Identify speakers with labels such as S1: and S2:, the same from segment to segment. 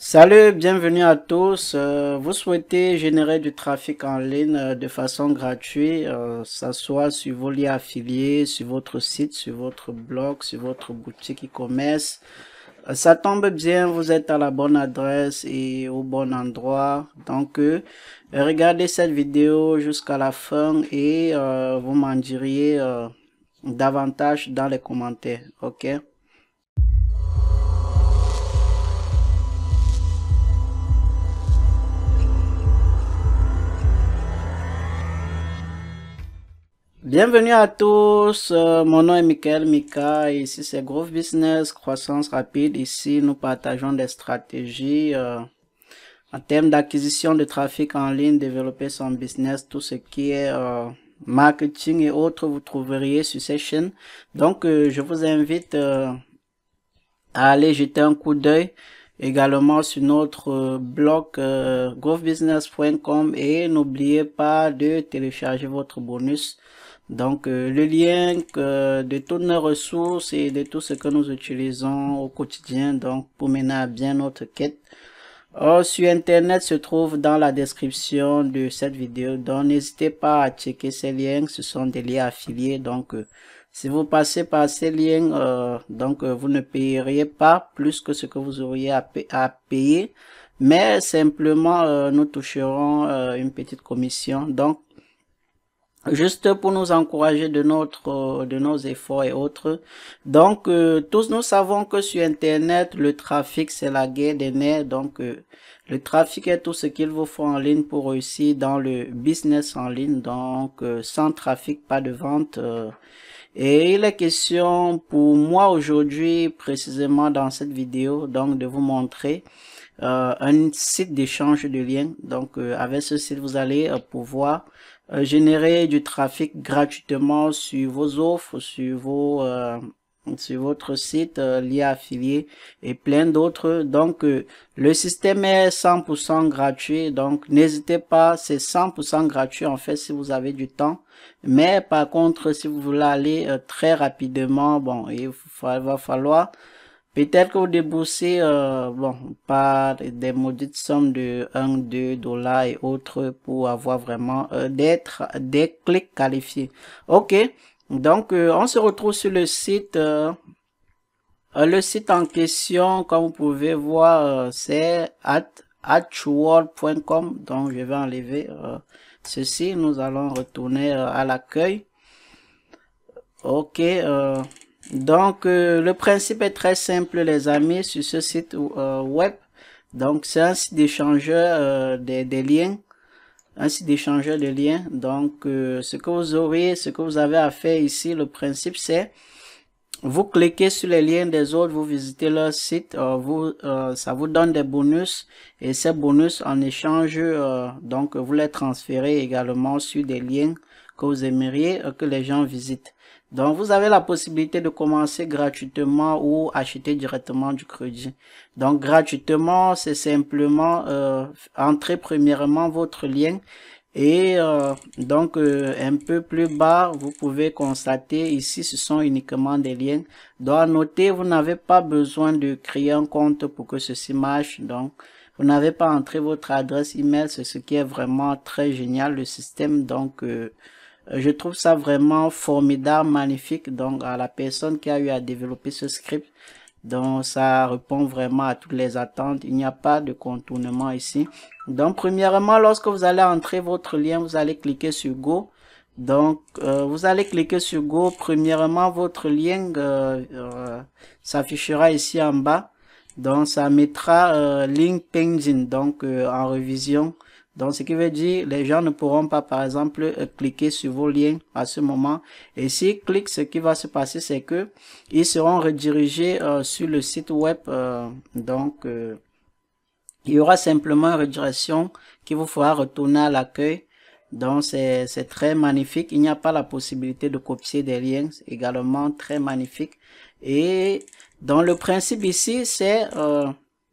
S1: Salut, bienvenue à tous. Vous souhaitez générer du trafic en ligne de façon gratuite, ça soit sur vos liens affiliés, sur votre site, sur votre blog, sur votre boutique e-commerce. Ça tombe bien, vous êtes à la bonne adresse et au bon endroit. Donc, regardez cette vidéo jusqu'à la fin et vous m'en diriez davantage dans les commentaires. Ok? Bienvenue à tous, mon nom est Michael Mika et ici c'est Growth Business, croissance rapide. Ici nous partageons des stratégies en termes d'acquisition de trafic en ligne, développer son business, tout ce qui est marketing et autres, vous trouveriez sur ces chaînes. Donc je vous invite à aller jeter un coup d'œil également sur notre blog growthbusiness.com et n'oubliez pas de télécharger votre bonus. Donc, le lien de toutes nos ressources et de tout ce que nous utilisons au quotidien donc pour mener à bien notre quête sur Internet se trouve dans la description de cette vidéo. Donc, n'hésitez pas à checker ces liens. Ce sont des liens affiliés. Donc, si vous passez par ces liens, vous ne payeriez pas plus que ce que vous auriez à payer. Mais simplement, nous toucherons une petite commission. Donc, juste pour nous encourager de nos efforts et autres. Donc tous nous savons que sur Internet le trafic c'est la guerre des nerfs. Donc le trafic est tout ce qu'il vous faut en ligne pour réussir dans le business en ligne. Donc sans trafic pas de vente. Et il est question pour moi aujourd'hui précisément dans cette vidéo donc de vous montrer un site d'échange de liens. Donc avec ce site vous allez pouvoir générer du trafic gratuitement sur vos offres, sur votre site lié affilié et plein d'autres. Donc le système est 100% gratuit, donc n'hésitez pas, c'est 100% gratuit en fait si vous avez du temps. Mais par contre si vous voulez aller très rapidement, bon, va falloir peut-être que vous déboursez pas des maudites sommes de 1, 2 $ et autres pour avoir vraiment des clics qualifiés. Ok, donc on se retrouve sur le site. Le site en question, comme vous pouvez voir, c'est hatchworld.com. Donc je vais enlever ceci. Nous allons retourner à l'accueil. Ok. Donc, le principe est très simple, les amis, sur ce site web. Donc, c'est un site d'échangeur des liens, un site d'échangeur de liens. Donc, ce que vous avez à faire ici, le principe, c'est vous cliquez sur les liens des autres, vous visitez leur site, ça vous donne des bonus et ces bonus en échange, donc vous les transférez également sur des liens que vous aimeriez que les gens visitent. Donc, vous avez la possibilité de commencer gratuitement ou acheter directement du crédit. Donc, gratuitement, c'est simplement entrer premièrement votre lien et un peu plus bas, vous pouvez constater ici, ce sont uniquement des liens. Donc, à noter, vous n'avez pas besoin de créer un compte pour que ceci marche. Donc, vous n'avez pas entré votre adresse email, c'est ce qui est vraiment très génial, le système. Donc, je trouve ça vraiment formidable, magnifique. Donc, à la personne qui a eu à développer ce script, donc ça répond vraiment à toutes les attentes. Il n'y a pas de contournement ici. Donc, premièrement, lorsque vous allez entrer votre lien, vous allez cliquer sur Go. Donc, vous allez cliquer sur Go. Premièrement, votre lien s'affichera ici en bas. Donc, ça mettra link pending, donc en révision. Donc, ce qui veut dire, les gens ne pourront pas, par exemple, cliquer sur vos liens à ce moment. Et s'ils cliquent, ce qui va se passer, c'est que ils seront redirigés sur le site web. Il y aura simplement une redirection qui vous fera retourner à l'accueil. Donc, c'est très magnifique. Il n'y a pas la possibilité de copier des liens. Également très magnifique. Et donc, le principe ici, c'est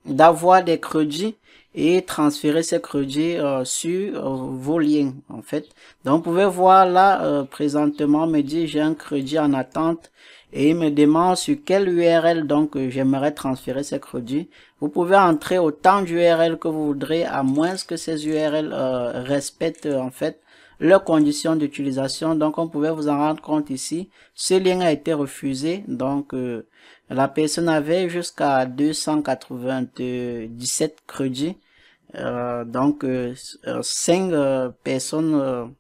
S1: d'avoir des crédits et transférer ces crédits sur vos liens en fait. Donc vous pouvez voir là présentement me dit j'ai un crédit en attente et il me demande sur quelle URL donc j'aimerais transférer ces crédits. Vous pouvez entrer autant d'URL que vous voudrez, à moins que ces URL respectent en fait leurs conditions d'utilisation. Donc on pouvait vous en rendre compte ici. Ce lien a été refusé, donc la personne avait jusqu'à 297 crédits. Donc 5 personnes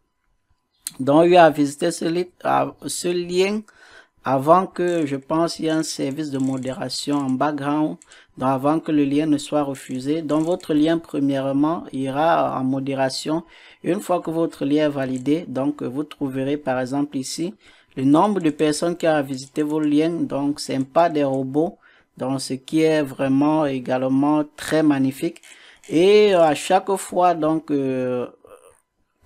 S1: dont eu à visiter ce lien avant que, je pense, il y ait un service de modération en background, donc avant que le lien ne soit refusé. Donc votre lien premièrement ira en modération. Une fois que votre lien est validé, donc vous trouverez par exemple ici le nombre de personnes qui ont visité vos liens. Donc c'est pas des robots, donc ce qui est vraiment également très magnifique. Et à chaque fois donc que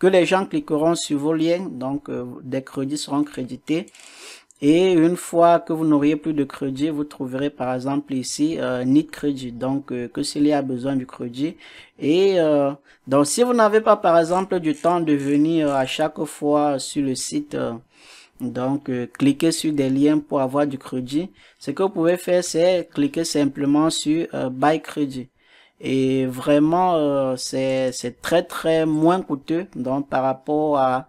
S1: les gens cliqueront sur vos liens, donc des crédits seront crédités. Et une fois que vous n'auriez plus de crédit, vous trouverez par exemple ici Need Crédit, donc que s'il y a besoin du crédit. Et donc si vous n'avez pas par exemple du temps de venir à chaque fois sur le site, donc cliquer sur des liens pour avoir du crédit, ce que vous pouvez faire, c'est cliquer simplement sur Buy Crédit. Et vraiment c'est très moins coûteux, donc par rapport à,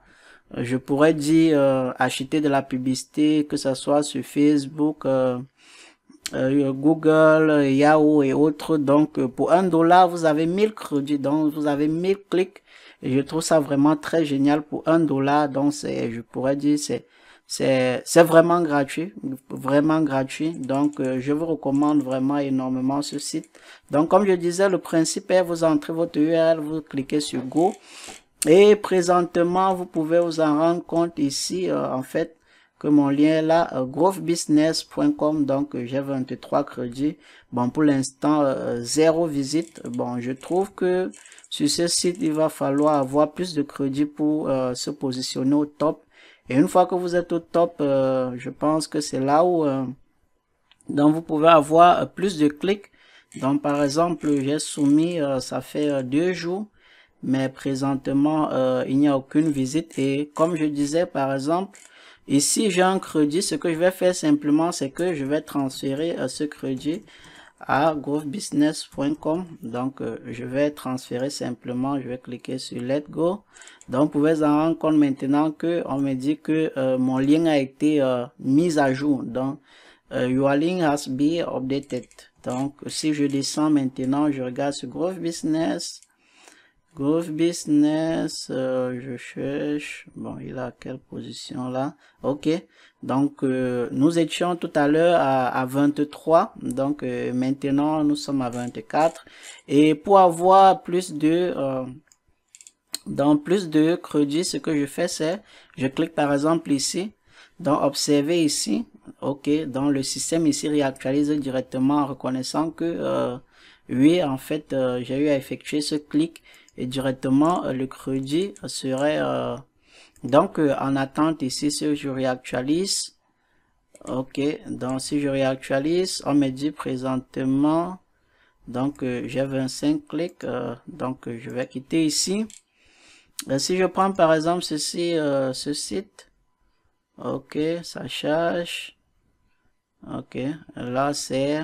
S1: je pourrais dire, acheter de la publicité, que ce soit sur Facebook, Google, Yahoo et autres. Donc pour $1 vous avez 1000 crédits, donc vous avez 1000 clics, et je trouve ça vraiment très génial pour $1. Donc c'est, je pourrais dire, c'est vraiment gratuit, donc je vous recommande vraiment énormément ce site. Donc comme je disais, le principe est, vous entrez votre URL, vous cliquez sur Go, et présentement vous pouvez vous en rendre compte ici en fait que mon lien est là, growthbusiness.com. donc j'ai 23 crédits. Bon, pour l'instant 0 visite. Bon, je trouve que sur ce site il va falloir avoir plus de crédits pour se positionner au top. Et une fois que vous êtes au top, je pense que c'est là où donc vous pouvez avoir plus de clics. Donc par exemple, j'ai soumis, ça fait 2 jours, mais présentement il n'y a aucune visite. Et comme je disais, par exemple, ici j'ai un crédit. Ce que je vais faire simplement, c'est que je vais transférer ce crédit à growthbusiness.com. donc je vais transférer simplement, je vais cliquer sur Let Go. Donc vous pouvez en rendre compte maintenant que on me dit que mon lien a été mis à jour. Donc your link has been updated. Donc si je descends maintenant, je regarde sur Growth Business, je cherche, bon, il a quelle position là? Ok, donc nous étions tout à l'heure à 23, donc maintenant nous sommes à 24. Et pour avoir plus de crédit, ce que je fais, c'est je clique par exemple ici, donc observez ici. Ok, donc le système ici réactualise directement en reconnaissant que oui, en fait j'ai eu à effectuer ce clic, et directement le crédit serait donc en attente ici. Si je réactualise, ok, donc si je réactualise, on me dit présentement donc j'ai 25 clics, donc je vais quitter ici. Si je prends par exemple ceci, ce site, ok, ça charge. Ok, là c'est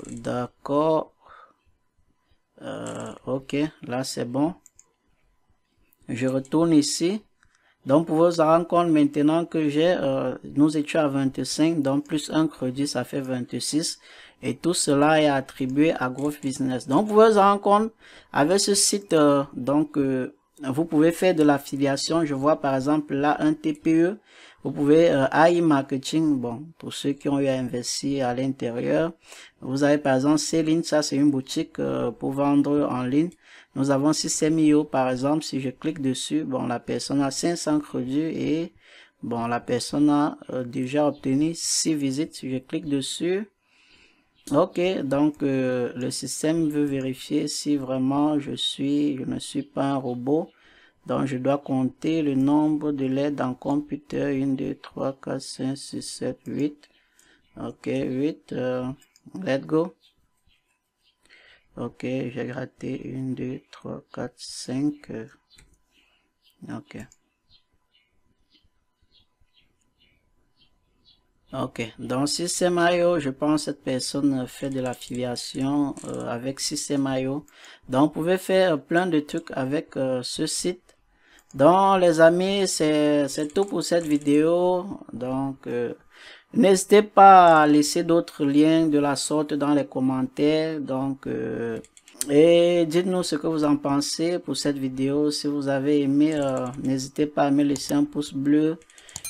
S1: d'accord. Ok, là c'est bon. Je retourne ici. Donc pour vous rendre compte maintenant que j'ai, nous étions à 25, donc plus un crédit, ça fait 26. Et tout cela est attribué à Growth Business. Donc vous vous rendre compte, avec ce site, donc vous pouvez faire de l'affiliation. Je vois par exemple là un TPE. Vous pouvez AI Marketing, bon, pour ceux qui ont eu à investir à l'intérieur. Vous avez par exemple Céline, ça c'est une boutique pour vendre en ligne. Nous avons System.io par exemple. Si je clique dessus, bon, la personne a 500 crédits et bon, la personne a déjà obtenu 6 visites. Si je clique dessus, ok, donc le système veut vérifier si vraiment je ne suis pas un robot. Donc je dois compter le nombre de lettres en computer. 1, 2, 3, 4, 5, 6, 7, 8. Ok, 8. Let's go. Ok, j'ai gratté 1, 2, 3, 4, 5. Ok. Ok, donc Système.io, je pense que cette personne fait de l'affiliation avec Système.io. Donc, vous pouvez faire plein de trucs avec ce site. Donc, les amis, c'est tout pour cette vidéo. Donc, n'hésitez pas à laisser d'autres liens de la sorte dans les commentaires. Donc, et dites-nous ce que vous en pensez pour cette vidéo. Si vous avez aimé, n'hésitez pas à me laisser un pouce bleu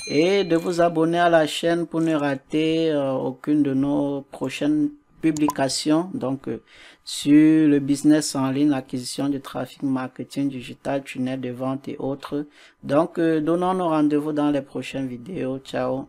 S1: et de vous abonner à la chaîne pour ne rater aucune de nos prochaines publications. Donc, sur le business en ligne, l'acquisition de trafic, marketing digital, tunnel de vente et autres. Donc, donnons nos rendez-vous dans les prochaines vidéos. Ciao.